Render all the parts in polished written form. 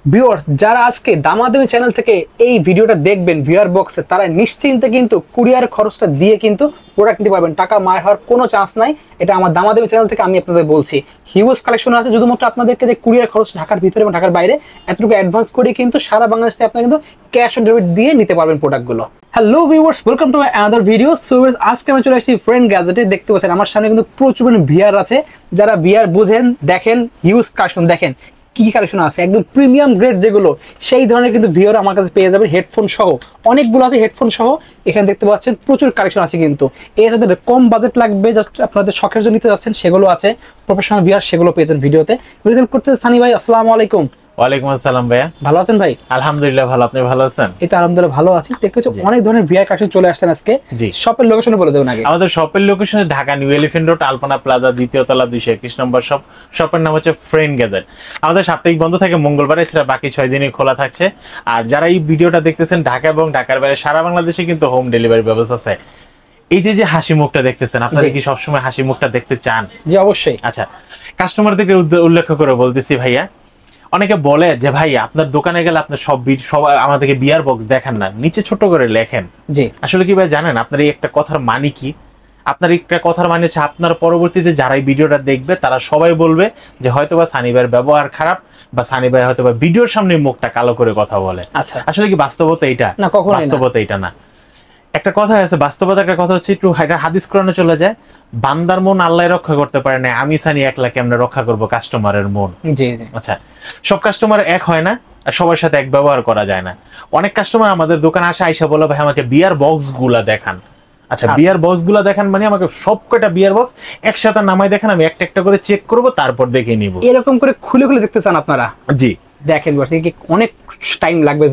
Viewers যারা আজকে দামাদামি চ্যানেল থেকে এই ভিডিওটা দেখবেন ভিআর বক্সে তারা নিশ্চিন্তে কিন্তু কুরিয়ার খরচটা দিয়ে কিন্তু প্রোডাক্ট নিতে পারবেন। টাকা মার হওয়ার কোনো চান্স নাই। এটা আমার দামাদামি চ্যানেল থেকে আমি আপনাদের বলছি। হিউজ কালেকশন আছে, শুধুমাত্র আপনাদেরকে যে কুরিয়ার খরচ ঢাকার ভিতরে এবং ঢাকার বাইরে এতটুকু অ্যাডভান্স করে কিন্তু সারা বাংলাদেশ থেকে আপনারা কিন্তু ক্যাশ অন ডেলিভারি দিয়ে নিতে পারবেন প্রোডাক্টগুলো। Hello viewers, welcome to my another video. So আজকে আমি চলে আসছি ফ্রেন্ড গ্যাজেটে। দেখতে পাচ্ছেন আমার সামনে কিন্তু প্রচুর ভিআর আছে। যারা ভিআর বুঝেন দেখেন, হিউজ কালেকশন দেখেন কি কালেকশন আছে, একদম প্রিমিয়াম গ্রেড যেগুলো সেই ধরনের কিন্তু ভিআর আমার কাছে পেয়ে যাবেন। হেডফোন সহ অনেকগুলো আছে, হেডফোন সহ এখানে দেখতে পাচ্ছেন প্রচুর কালেকশন আছে। কিন্তু এই যাদের কম বাজেট লাগবে, জাস্ট আপনাদের শখের জন্য নিতে যাচ্ছেন সেগুলো আছে। প্রফেশনাল ভিআর সেগুলো পেয়েছেন ভিডিওতে। ভিডিও করতে সানি ভাই, আসসালামু আলাইকুম। ওয়ালাইকুম আসসালাম ভাইয়া, ভালো আছেন ভাই? আলহামদুলিল্লাহ ভালো, আপনি ভালো আছেন? এই তো আলহামদুলিল্লাহ ভালো আছি। দেখতে পাচ্ছি অনেক ধরনের ভিআর কালেকশন চলে আসছেন আজকে। জি, শপের লোকেশন বলে দেবেন আগে। আমাদের শপের location Dhaka new elephant road, Alpana plaza, দ্বিতীয় তলা, 221 নম্বর শপ। শপের নাম হচ্ছে ফ্রেন্ড গ্যাজেট। আমাদের সাপ্তাহিক বন্ধ থাকে মঙ্গলবারে, এছাড়া বাকি 6 দিনই খোলা থাকছে। আর যারা এই ভিডিওটা দেখতেছেন ঢাকা এবং ঢাকার বাইরে সারা বাংলাদেশে কিন্তু হোম ডেলিভারি ব্যবস্থা আছে। এই যে হাসি মুখটা দেখতেছেন, আপনারা কি সবসময় হাসি মুখটা দেখতে চান? জি অবশ্যই। আচ্ছা, কাস্টমারদেরকে উল্লেখ করে বলতেছি ভাইয়া, অনেকে বলে যে ভাই আপনার দোকানে গেলে আপনার সব আমাদেরকে বিয়ার বক্স দেখান না, নিচে ছোট করে লেখেন। জি, আসলে কি ভাই জানেন আপনার এই একটা কথার মানে কি? আপনার একটা কথার মানে হচ্ছে আপনার পরবর্তীতে যারা এই ভিডিওটা দেখবে তারা সবাই বলবে যে হয়তোবা সানি ভাইয়ের ব্যবহার খারাপ, বা সানি ভাই হয়তোবা ভিডিওর সামনে মুখটা কালো করে কথা বলে। আচ্ছা, আসলে কি বাস্তবতা এইটা? না, কখনো বাস্তবতা এটা না। একটা কথা আছে, বাস্তবতা একটা কথা হচ্ছে, একটু হাদিস কোরআনে চলে যায়, বান্দার মন আল্লাহ রক্ষা করতে পারে না, আমি সানি একলা কেমনে রক্ষা করব কাস্টমারের মন। জি জি। আচ্ছা, সব কাস্টমার এক হয় না, সবার সাথে এক ব্যবহার করা যায় না। অনেক কাস্টমার আমাদের দোকানে আসে, আইসা বলে ভাই আমাকে বিয়ার বক্স গুলা দেখান। আচ্ছা, বিয়ার বক্স গুলা দেখান মানে আমাকে সব কয়টা বিয়ার বক্স একসাথে নামাই দেখান, আমি একটা একটা করে চেক করব, তারপর দেখে নিব। এরকম করে খুলে খুলে দেখতে চান আপনারা? জি, দেখেন অনেক টাইম লাগবে।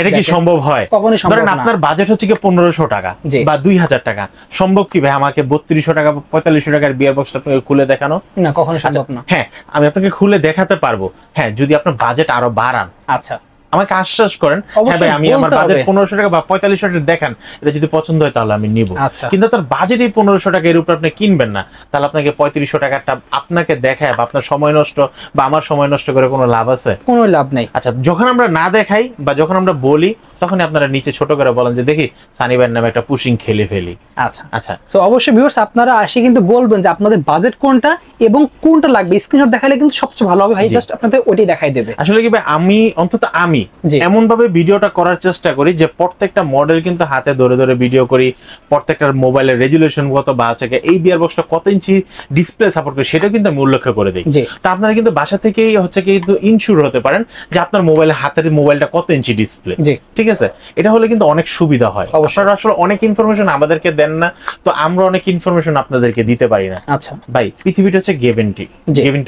এটা কি সম্ভব হয়? ধরেন আপনার বাজেট হচ্ছে কি 1500 টাকা বা 2000 টাকা, সম্ভব কি ভাই আমাকে 3200 টাকা 4500 টাকার বিয়ার বক্সটা খুলে দেখানো? না, কখনো সম্ভব না। হ্যাঁ, আমি আপনাকে খুলে দেখাতে পারবো, হ্যাঁ, যদি আপনার বাজেট আরো বাড়ান। আচ্ছা, আমাকে আশ্বাস করেন, হ্যাঁ ভাই আমি আমার বাজেট 1500 টাকা বা 4500 টাকা দেখান, এটা যদি পছন্দ হয় তাহলে আমি নিব। কিন্তু তার বাজেট এই 1500 টাকা, এর উপর আপনি কিনবেন না, তাহলে আপনাকে 3500 টাকাটা আপনাকে দেখায় বা আপনার সময় নষ্ট বা আমার সময় নষ্ট করে কোনো লাভ আছে? কোনো লাভ নাই। আচ্ছা, যখন আমরা না দেখাই বা যখন আমরা বলি তখন আপনারা নিচে ছোট করে বলেন যে দেখি সানি ভাইয়ের নামে একটা পুশিং খেলে ফেলি। আচ্ছা আচ্ছা, তো অবশ্যই ভিউয়ার্স আপনারা আসি কিন্তু বলবেন যে আপনাদের বাজেট কোনটা এবং কোনটা লাগবে, স্ক্রিনশট দেখালে কিন্তু সবচেয়ে ভালো হবে ভাই, জাস্ট আপনাদের ওইটাই দেখাই দেবে। আসলে কি ভাই আমি অন্তত আমি এমন ভাবে ভিডিওটা করার চেষ্টা করি যে প্রত্যেকটা মডেল কিন্তু হাতে ধরে ধরে ভিডিও করি, প্রত্যেকটা মোবাইলের রেজুলেশন কত বা হচ্ছে এই বিয়ার বক্সটা কত ইঞ্চি ডিসপ্লে সাপোর্ট করে সেটা কিন্তু আমি উল্লেখ করে দিই। তো আপনারা কিন্তু বাসা থেকেই হচ্ছে কিন্তু ইনশিওর হতে পারেন যে আপনার মোবাইলের হাতের মোবাইলটা কত ইঞ্চি ডিসপ্লে। ঠিক আছে, এটা হলে কিন্তু অনেক সুবিধা হয়। আপনারা আসলে অনেক ইনফরমেশন আমাদেরকে দেন না, তো আমরা অনেক ইনফরমেশন আপনাদেরকে দিতে পারি না। আচ্ছা ভাই, পৃথিবীটা হচ্ছে গিভেন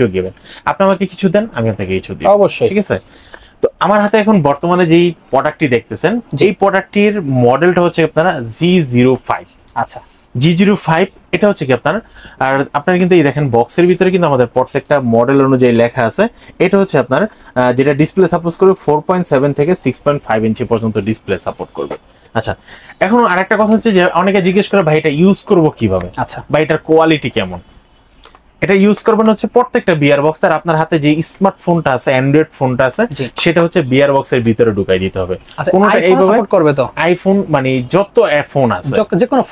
টু গিভেন। আপনি আমাকে কিছু দেন, আমি আপনাকে কিছু দিই। অবশ্যই, ঠিক আছে। তো আমার হাতে এখন বর্তমানে যেই প্রোডাক্টটি দেখতেছেন, এই প্রোডাক্টটির মডেলটা হচ্ছে আপনারা G05। আচ্ছা, G05 এটা হচ্ছে কি আপনার, আর আপনারা কিন্তু এই দেখেন বক্সের ভিতরে কিন্তু আমাদের প্রত্যেকটা মডেল অনুযায়ী লেখা আছে। এটা হচ্ছে আপনার যেটা ডিসপ্লে সাপোর্ট করবে 4.7 থেকে 6.5 ইঞ্চি পর্যন্ত ডিসপ্লে সাপোর্ট করবে। আচ্ছা, এখন আরেকটা কথা হচ্ছে যে অনেকে জিজ্ঞেস করে ভাই এটা ইউজ করব কিভাবে, আচ্ছা ভাই এটার কোয়ালিটি কেমন? এটা ইউজ করবেন হচ্ছে প্রত্যেকটা বিয়ার বক্স আর আপনার হাতে যে স্মার্টফোনটা আছে, অ্যান্ড্রয়েড ফোনটা আছে, সেটা হচ্ছে বিয়ার বক্সের ভিতরে ঢুকাই দিতে হবে। কোনটা এইভাবে সাপোর্ট করবে তো আইফোন মানে যত ফোন আছে, যে কোনো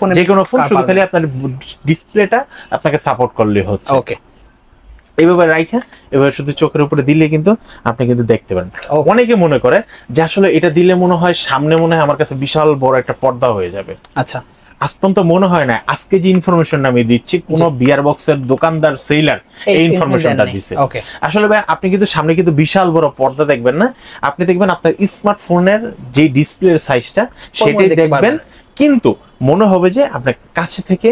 ফোন শুধু খালি আপনার ডিসপ্লেটা আপনাকে সাপোর্ট করলে হচ্ছে। ওকে, এইভাবে রাইখা এবার শুধু চোখের উপরে দিলে কিন্তু আপনি কিন্তু দেখতে পারেন। অনেকে মনে করে যে আসলে এটা দিলে মনে হয় সামনে মনে হয় আমার কাছে বিশাল বড় একটা পর্দা হয়ে যাবে। আচ্ছা, আজ পর্যন্ত মনে হয় না। আজকে যে ইনফরমেশনটা আমি দিচ্ছি কোন বিয়ার বক্সের দোকানদার সেলার এই ইনফরমেশনটা দিচ্ছে। আসলে ভাই আপনি কিন্তু সামনে কিন্তু বিশাল বড় পর্দা দেখবেন না, আপনি দেখবেন আপনার স্মার্টফোনের যে ডিসপ্লের সাইজটা সেটাই দেখবেন, কিন্তু মনে হবে যে আপনার কাছে থেকে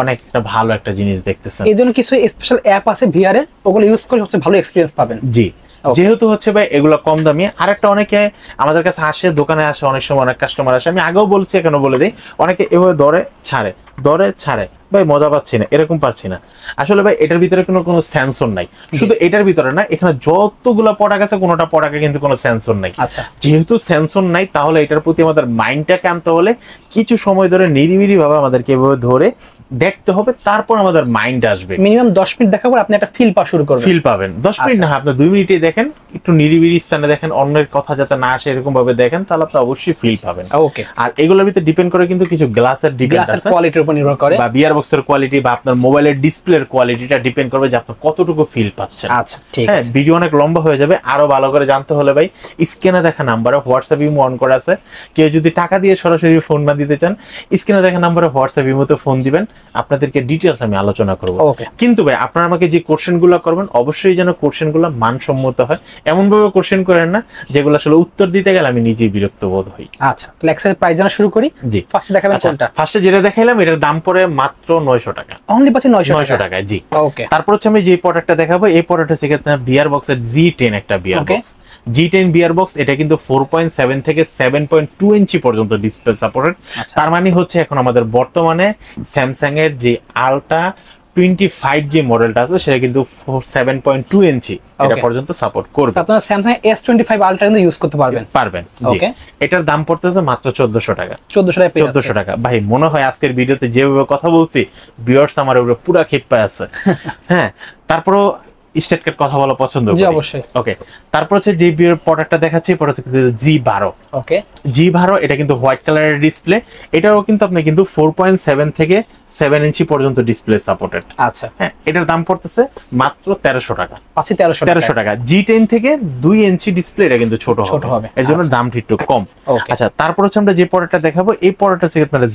অনেক একটা ভালো একটা জিনিস দেখতেছেন। এই জন্য কিছু স্পেশাল অ্যাপ আছে ভিআর এর, ওগুলো ইউজ করে সবচেয়ে ভালো এক্সপেরিয়েন্স পাবেন। জি, যেহেতু হচ্ছে ভাই এগুলো কম দামি। আরেকটা অনেকে আমাদের কাছে আসে, দোকানে আসে, অনেক সময় অনেক কাস্টমার আসে, আমি আগেও বলছি এখানে বলে দিই, অনেকে এভাবে দরে ছাড়ে ভাই মজা পাচ্ছি না, এরকম পাচ্ছি না। আসলে ভাই এটার ভিতরে কোনো সেন্সর নাই, শুধু এটার ভিতরে না, এখানে যতগুলো প্রোডাক্ট আছে কোনোটা প্রোডাক্টে কিন্তু কোনো সেন্সর নাই। আচ্ছা, যেহেতু সেন্সর নাই তাহলে এটার প্রতি আমাদের মাইন্ডটাকে আনতে হলে কিছু সময় ধরে নিরিবিলি ভাবে আমাদেরকে এভাবে ধরে দেখতে হবে, তারপর আমাদের মাইন্ড আসবে। মিনিমাম 10 মিনিট দেখার পর আপনি একটা ফিল পাওয়া শুরু করবেন। ফিল পাবেন 10 মিনিট না, আপনি 2 মিনিটই দেখেন, একটু নিরিবিলি স্থানে দেখেন, অন্যের কথা যাতে না আসে এরকম ভাবে দেখেন, তাহলে আপনি অবশ্যই ফিল পাবেন। ওকে। আর এগুলোর ভিতরে ডিপেন্ড করে কিন্তু কিছু গ্লাসের ডিপেন্ড আছে, গ্লাসের কোয়ালিটির উপর নির্ভর করে, বা বিয়ার বক্সের কোয়ালিটি বা আপনার মোবাইলের ডিসপ্লের কোয়ালিটিটা ডিপেন্ড করবে যে আপনি কতটুকু ফিল পাচ্ছেন। আচ্ছা ঠিক আছে। ভিডিও অনেক লম্বা হয়ে যাবে, আরো ভালো করে জানতে হলে ভাই স্ক্রিনে দেখা নাম্বারে হোয়াটসঅ্যাপ ইমো অন করা আছে, কেউ যদি টাকা দিয়ে সরাসরি ফোন না দিতে চান স্ক্রিনে দেখা নাম্বারে হোয়াটসঅ্যাপ ইমোতে ফোন দিবেন, আপনাদেরকে ডিটেইলস আমি আলোচনা করব। কিন্তু ভাই আপনারা আমাকে যে কোশ্চেনগুলো করবেন অবশ্যই যেন কোশ্চেনগুলো মানসম্মত হয়, এমন ভাবে কোশ্চেন করেন না যেগুলো আসলে উত্তর দিতে গেলে আমি নিজেই বিরক্ত বোধ হই। আচ্ছা লেক্সাসের প্রাইস জানা শুরু করি। জি ফার্স্টে দেখাবেন কোনটা? ফার্স্টে যেটা দেখাইলাম এটার দাম পড়ে মাত্র 900 টাকা, অনলি পাচ্ছেন 900 টাকা। জি ওকে। তারপর হচ্ছে আমি যে প্রোডাক্টটা দেখাবো এই প্রোডাক্ট হচ্ছে বিয়ার বক্সের G10 একটা VR box. G10 VR box, এটা কিন্তু 4.7 থেকে 7.2 ইঞ্চি পর্যন্ত ডিসপ্লে সাপোর্টেড। তার মানে হচ্ছে এখন আমাদের বর্তমানে স্যামসাং এর যে আলট্রা 25 যে মডেলটা আছে সেটা কিন্তু 7.2 ইঞ্চি এটা পর্যন্ত সাপোর্ট করবে। আপনারা স্যামসাং S25 আলট্রা কিন্তু ইউজ করতে পারবেন। জি এটার দাম পড়তেছে মাত্র 1400 টাকা। 1400 টাকা। ভাই মনে হয় আজকের ভিডিওতে যেভাবে কথা বলছি ভিউয়ার্স আমার উপরে পুরো ক্ষেপে আছে। হ্যাঁ তারপরও স্টেট কাট কথা বলা পছন্দ করি। জি অবশ্যই। ওকে তারপর হচ্ছে যে প্রোডাক্টটা দেখাচ্ছি এটা হচ্ছে G12। ওকে G12 এটা কিন্তু হোয়াইট কালারের ডিসপ্লে, এটাও কিন্তু আপনি কিন্তু 4.7 থেকে 7 ইঞ্চি পর্যন্ত ডিসপ্লে সাপোর্টেড। আচ্ছা হ্যাঁ এটার দাম পড়তেছে মাত্র 1300 টাকা। পাচ্ছি 1300 টাকা। G10 থেকে 2 ইঞ্চি ডিসপ্লে এটা কিন্তু ছোট হবে, এর জন্য দামটা একটু কম। আচ্ছা তারপর হচ্ছে আমরা যে প্রোডাক্টটা দেখাবো এই প্রোডাক্টটা হচ্ছে আপনারা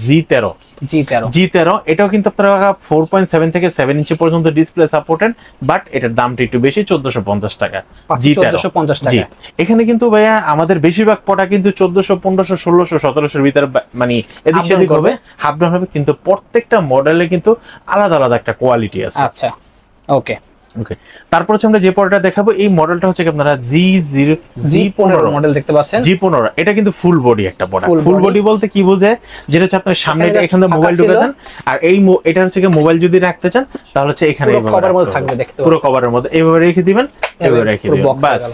G13 এটাও কিন্তু আপনারা 4.7 থেকে 7 ইঞ্চি পর্যন্ত ডিসপ্লে সাপোর্টেড, বাট এটার দামটা একটু বেশি 1450 টাকা। G13 টাকা। এখানে কিন্তু ভাইয়া আমাদের বেশিরভাগ প্রোডাক্ট কিন্তু 1400 1500 1600 1700 এর ভিতরে মানে এদিক সেদিক হবে, হাফ ডাউন হবে, কিন্তু প্রত্যেকটা মডেলে কিন্তু আলাদা আলাদা একটা কোয়ালিটি আছে। আচ্ছা ওকে। তারপর হচ্ছে আমরা যে প্রোডাক্টটা দেখাবো এই মডেলটা হচ্ছে আপনারা G15 মডেল দেখতে পাচ্ছেন। G15 এটা কিন্তু ফুল বডি একটা প্রোডাক্ট। ফুল বডি বলতে কি বোঝায়, যেটা হচ্ছে আপনার সামনে এখানে মোবাইল ঢুকে দেন, আর এই এটা হচ্ছে কি মোবাইল যদি রাখতে চান তাহলে হচ্ছে এখানে পুরো কভারের মধ্যে এইভাবে রেখে দিবেন, এইভাবে রেখে দিবেন বাস।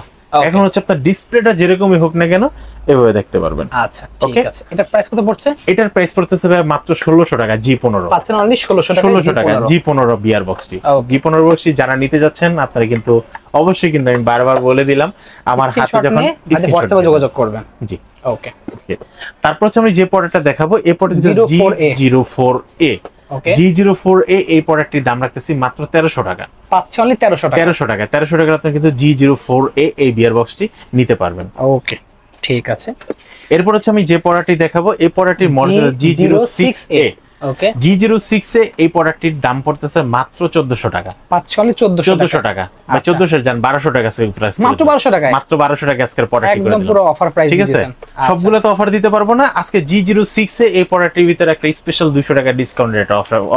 এখন হচ্ছে আপনার ডিসপ্লেটা যেরকমই হোক না কেন এভাবে দেখতে পারবেন। আচ্ছা ঠিক আছে। এটা প্রাইস কত পড়ছে? এটার প্রাইস পড়তেছে মাত্র 1600 টাকা। G15 পাচ্ছেন অনলি 1600 টাকা। G15 বিয়ার বক্সটি। G15 বক্সটি যারা নিতে যাচ্ছেন আপনারা কিন্তু অবশ্যই, কিন্তু আমি বারবার বলে দিলাম আমার হাতে যখন হোয়াটসঅ্যাপে যোগাযোগ করবেন। জি ওকে। তারপর হচ্ছে আমি যে প্রোডাক্টটা দেখাবো এই প্রোডাক্ট G04A। G04A এই প্রোডাক্টটির দাম রাখতেছি মাত্র 1300 টাকা। পাচ্ছেন অনলি 1300 টাকা। 1300 টাকা আপনি কিন্তু G04A এই বিয়ার বক্সটি নিতে পারবেন। ওকে ঠিক আছে। এরপর হচ্ছে আমি যে প্রোডাক্টটি দেখাবো এই প্রোডাক্টটির মডেল G06A। ওকে G06A এই প্রোডাক্টটির দাম পড়তেছে মাত্র 1400 টাকা। পাচ্ছেন অনলি 1400 টাকা। বা 1400 জান 1200 টাকা সেল প্রাইস, মাত্র 1200 টাকা। মাত্র 1200 টাকা আজকের প্রোডাক্ট একদম পুরো অফার প্রাইস দিয়েছেন। সবগুলো তো অফার দিতে পারবো না, আজকে G06A এই প্রোডাক্টের ভিতরে একটা স্পেশাল 200 টাকা ডিসকাউন্ট রেট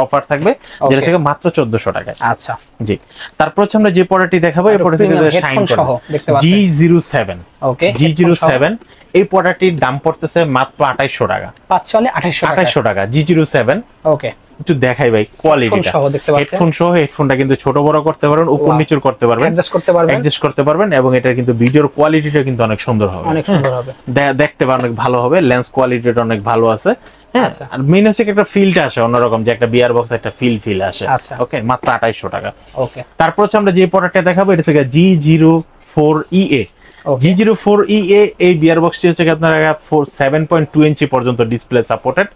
অফার থাকবে, যেটা থেকে মাত্র 1400 টাকা। আচ্ছা জি। তারপর হচ্ছে আমরা যে প্রোডাক্টটি দেখাবো এই প্রোডাক্টটি শাইন সহ দেখতে পাচ্ছেন G07। ওকে G07 এই প্রোডাক্টটির দাম পড়তেছে মাত্র 2800 টাকা। পাচ্ছেন অনলি 2800 টাকা। G07 ওকে একটু দেখাই ভাই কোয়ালিটিটা। হেডফোন সহ হেডফোনটা কিন্তু ছোট বড় করতে পারবেন, উপর নিচে করতে পারবেন, অ্যাডজাস্ট করতে পারবেন এবং এটা কিন্তু ভিডিওর কোয়ালিটিটা কিন্তু অনেক সুন্দর হবে, অনেক সুন্দর হবে, দেখতে পারেন অনেক ভালো হবে, লেন্স কোয়ালিটিটা অনেক ভালো আছে। হ্যাঁ আর মেইন হচ্ছে একটা ফিলটা আসে অন্যরকম, যে একটা বিয়ার বক্স একটা ফিল আসে। ওকে মাত্র 2800 টাকা। ওকে তারপর হচ্ছে আমরা যে প্রোডাক্টটা দেখাবো এটা হচ্ছে G04EA। G04EA এই বিয়ার বক্সটি হচ্ছে আপনারা 7.2 ইঞ্চি পর্যন্ত ডিসপ্লে সাপোর্টেড।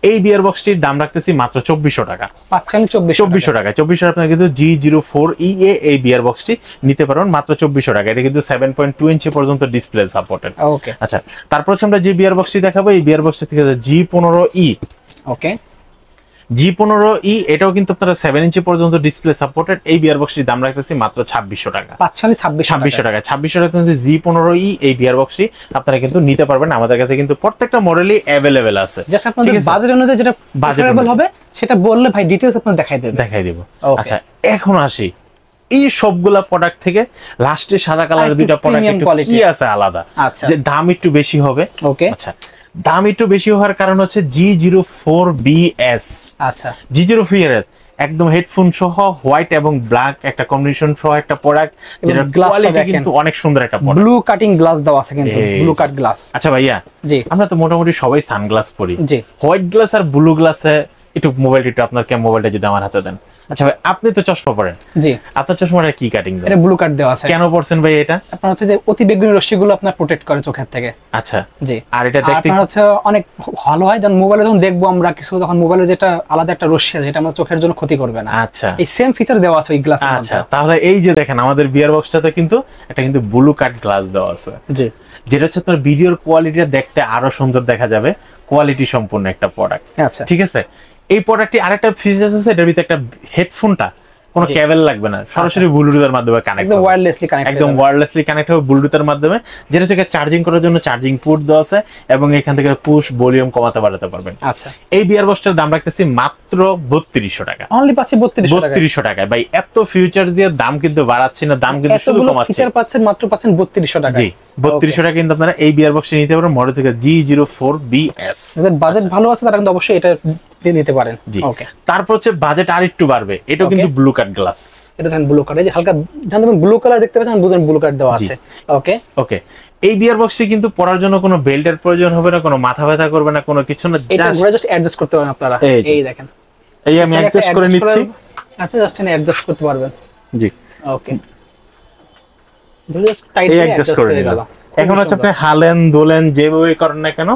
এই বিয়ার বক্সটির দাম রাখতেছি মাত্র 2400 টাকা। পাচ্ছেন 2400 টাকা। 2400 আপনারা কিন্তু G04EA এই বিয়ার বক্সটি নিতে পারবেন মাত্র 2400 টাকা। এটা কিন্তু 7.2 ইঞ্চি পর্যন্ত ডিসপ্লে সাপোর্টেড। ওকে আচ্ছা তারপর হচ্ছে আমরা যে বিয়ার বক্সটি দেখাবো এই বিয়ার বক্সটি থেকে G15E। ওকে G15E এটাও কিন্তু আপনারা 7 ইঞ্চি পর্যন্ত ডিসপ্লে সাপোর্টেড। এই বিয়ার বক্সটির দাম রাখতেছি মাত্র 2600 টাকা। পাচ্ছেন 2600 টাকা। 2600 টাকা কিন্তু G15E এই বিয়ার বক্সটি আপনারা কিন্তু নিতে পারবেন। আমাদের কাছে কিন্তু প্রত্যেকটা মডেলই अवेलेबल আছে। জাস্ট আপনাদের বাজেট অনুযায়ী যেটা अवेलेबल হবে সেটা বললে ভাই ডিটেইলস আপনাদের দেখাই দেব। আচ্ছা এখন আসি এই সবগুলা প্রোডাক্ট থেকে লাস্টে সাদা কালারের দুইটা প্রোডাক্ট কি আছে আলাদা, যে দাম একটু বেশি হবে। ওকে আচ্ছা দাম একটু বেশি হওয়ার কারণ হচ্ছে G04BS। আচ্ছা G04BS একদম হেডফোন সহ হোয়াইট এবং ব্ল্যাক একটা কম্বিনেশন সহ একটা প্রোডাক্ট, যেটা কোয়ালিটি কিন্তু অনেক সুন্দর একটা প্রোডাক্ট। ব্লু কাটিং গ্লাস দাও আছে কিন্তু, ব্লু কাট গ্লাস। আচ্ছা ভাইয়া জি আমরা তো মোটামুটি সবাই সানগ্লাস পরি, জি হোয়াইট গ্লাস আর ব্লু গ্লাসে একটু মোবাইলটা একটু আপনার মোবাইলটা যদি আমার হাতে দেন। আচ্ছা ভাই, আপনি তো চশমা পরেন, জি, আপনার চশমাটা কি কাটিং দেন? এটা ব্লু কাট দেওয়া আছে। কেন পড়ছেন ভাই এটা? আপনার হচ্ছে যে অতি বেগুনি রশ্মিগুলো আপনার প্রোটেক্ট করে চোখের থেকে। আচ্ছা, জি। আর এটা দেখতে আপনার হচ্ছে অনেক ভালো হয়, যখন মোবাইলে যখন দেখবো আমরা কিছু, তখন মোবাইলে যেটা আলাদা একটা রশ্মি আছে যেটা আমাদের চোখের জন্য ক্ষতি করবে না। আচ্ছা, এই সেম ফিচার দেওয়া আছে ওই গ্লাসের মধ্যে। আচ্ছা, তাহলে এই যে দেখেন আমাদের বিয়ার বক্সটাতে কিন্তু এটা কিন্তু ব্লু কাট গ্লাস দেওয়া আছে, জি, যেটা হচ্ছে আপনার ভিডিওর কোয়ালিটিটা দেখতে আরো সুন্দর দেখা যাবে, কোয়ালিটি সম্পূর্ণ একটা প্রোডাক্ট। আচ্ছা, ঠিক আছে। এই প্রোডাক্টটি আরেকটা ফিচার আছে, এটার ভিতরে একটা হেডফোনটা কোনো কেবল লাগবে না, সরাসরি ব্লুটুথের মাধ্যমে কানেক্ট হবে, একদম ওয়্যারলেসলি কানেক্ট, একদম ওয়্যারলেসলি কানেক্ট হবে ব্লুটুথের মাধ্যমে, যেটা থেকে চার্জিং করার জন্য চার্জিং পোর্ট দেওয়া আছে এবং এখান থেকে পুশ ভলিউম কমাতে বাড়াতে পারবেন। আচ্ছা, এই বিয়ার বক্সটার দাম রাখতেছি মাত্র 3200 টাকা। অনলি পাচ্ছি 3200 টাকায়। ভাই এত ফিউচার দিয়ে দাম কিন্তু বাড়াচ্ছি না, দাম কিন্তু শুধু কমাচ্ছি। ফিচার পাচ্ছেন মাত্র পাচ্ছেন 3200 টাকা। জি, 3200 টাকা কিন্তু আপনারা এই বিয়ার বক্সটি নিতে পারেন মডেল থেকে G04BS। যাদের বাজেট ভালো আছে তারা কিন্তু অবশ্যই এটা দিয়ে নিতে পারেন। ওকে, তারপর হচ্ছে বাজেট আরেকটু বাড়বে, এটাও কিন্তু ব্লু কাট গ্লাস। এটা দেখেন ব্লু কাট, এই যে হালকা জানেন ব্লু কালার দেখতে পাচ্ছেন, বুঝেন ব্লু কাট দেওয়া আছে। ওকে, ওকে। এই বিয়ার বক্সটি কিন্তু পরার জন্য কোনো বেল্টের প্রয়োজন হবে না, কোনো মাথা ব্যথা করবে না, কোনো কিছু না, এটা জাস্ট অ্যাডজাস্ট করতে পারেন আপনারা। এই দেখেন, এই আমি অ্যাডজাস্ট করে নিচ্ছি। আচ্ছা, জাস্ট এনে অ্যাডজাস্ট করতে পারবেন। জি, ওকে, জাস্ট টাইট অ্যাডজাস্ট করে নিলাম। এখন হচ্ছে আপনি হালেন দোলেন যেভাবে করেন না কেন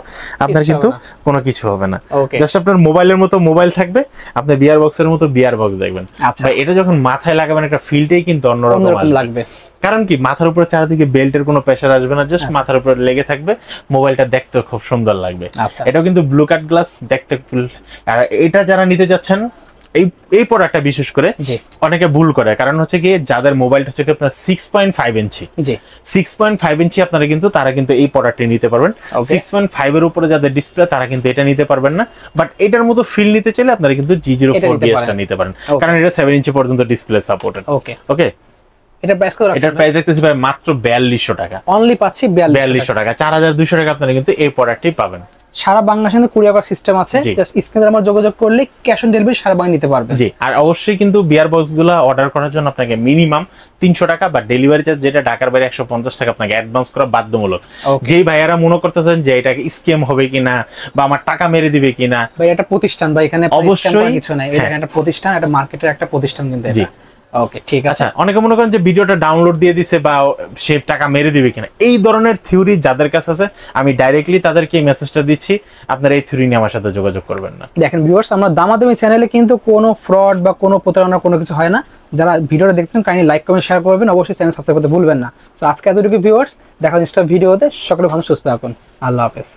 আপনার কিন্তু কোনো কিছু হবে না, জাস্ট আপনার মোবাইলের মতো মোবাইল থাকবে, আপনি বিয়ার বক্সের মতো বিয়ার বক্স দেখবেন। ভাই এটা যখন মাথায় লাগাবেন একটা ফিলটাই কিন্তু অন্যরকম লাগবে। কারণ কি, মাথার উপরে চারিদিকে বেল্টের কোনো প্রেসার আসবে না, জাস্ট মাথার উপরে লেগে থাকবে, মোবাইলটা দেখতে খুব সুন্দর লাগবে। এটাও কিন্তু ব্লু কাট গ্লাস দেখতে। আর এটা যারা নিতে যাচ্ছেন এই প্রোডাক্টটা বিশেষ করে অনেকে ভুল করে, কারণ হচ্ছে কি যাদের মোবাইলটা হচ্ছে আপনার 6.5 ইঞ্চি, 6.5 ইঞ্চি আপনারা কিন্তু তারা কিন্তু এই প্রোডাক্টটি নিতে পারবেন। 6.5 এর উপরে যাদের ডিসপ্লে তারা কিন্তু এটা নিতে পারবেন না, বাট এটার মতো ফিল নিতে চাইলে আপনারা কিন্তু G04BS টা নিতে পারেন, কারণ এটা 7 ইঞ্চি পর্যন্ত ডিসপ্লে সাপোর্টেড। ওকে, এটার প্রাইস কত? এটার প্রাইস দেখতেছি ভাই মাত্র 4200 টাকা। অনলি পাচ্ছি 4200 টাকা। 4200 টাকা আপনারা কিন্তু এই প্রোডাক্টটি পাবেন। সারা বাংলাদেশে কুরিয়ার করার সিস্টেম আছে, জাস্ট স্ক্রিনে আমরা যোগাযোগ করলে ক্যাশ অন ডেলিভারি সারা বাংলাদেশে নিতে পারবেন। জি, আর অবশ্যই কিন্তু বিয়ার বক্সগুলো অর্ডার করার জন্য আপনাকে মিনিমাম 300 টাকা বা ডেলিভারি চার্জ যেটা ঢাকার বাইরে 150 টাকা আপনাকে অ্যাডভান্স করা বাধ্যতামূলক। যেই ভাইয়ারা মনে করতেছেন যে এটা স্ক্যাম হবে কিনা বা আমার টাকা মেরে দিবে কিনা, ভাই এটা প্রতিষ্ঠান, ভাই এখানে অবশ্যই কিছু নাই, এটা একটা প্রতিষ্ঠান, এটা মার্কেটের একটা প্রতিষ্ঠান কিন্তু এটা। ওকে, ঠিক আছে। অনেকে মনে করেন যে ভিডিওটা ডাউনলোড দিয়ে দিছে বা সে টাকা মেরে দিবে কিনা, এই ধরনের থিওরি যাদের কাছে আছে আমি ডাইরেক্টলি তাদেরকে এই মেসেজটা দিচ্ছি, আপনারা এই থিওরি নিয়ে আমার সাথে যোগাযোগ করবেন না। দেখেন ভিউয়ার্স, আমরা দামাদামি চ্যানেলে কিন্তু কোনো ফ্রড বা কোনো প্রতারণা কোনো কিছু হয় না। যারা ভিডিওটা দেখছেন কাইন্ডলি লাইক কমেন্ট শেয়ার করবেন, অবশ্যই চ্যানেল সাবস্ক্রাইব করতে ভুলবেন না। তো আজকে এতটুকু ভিউয়ার্স, দেখা হচ্ছে নেক্সট ভিডিওতে। সকলে ভালো সুস্থ থাকুন, আল্লাহ হাফেজ।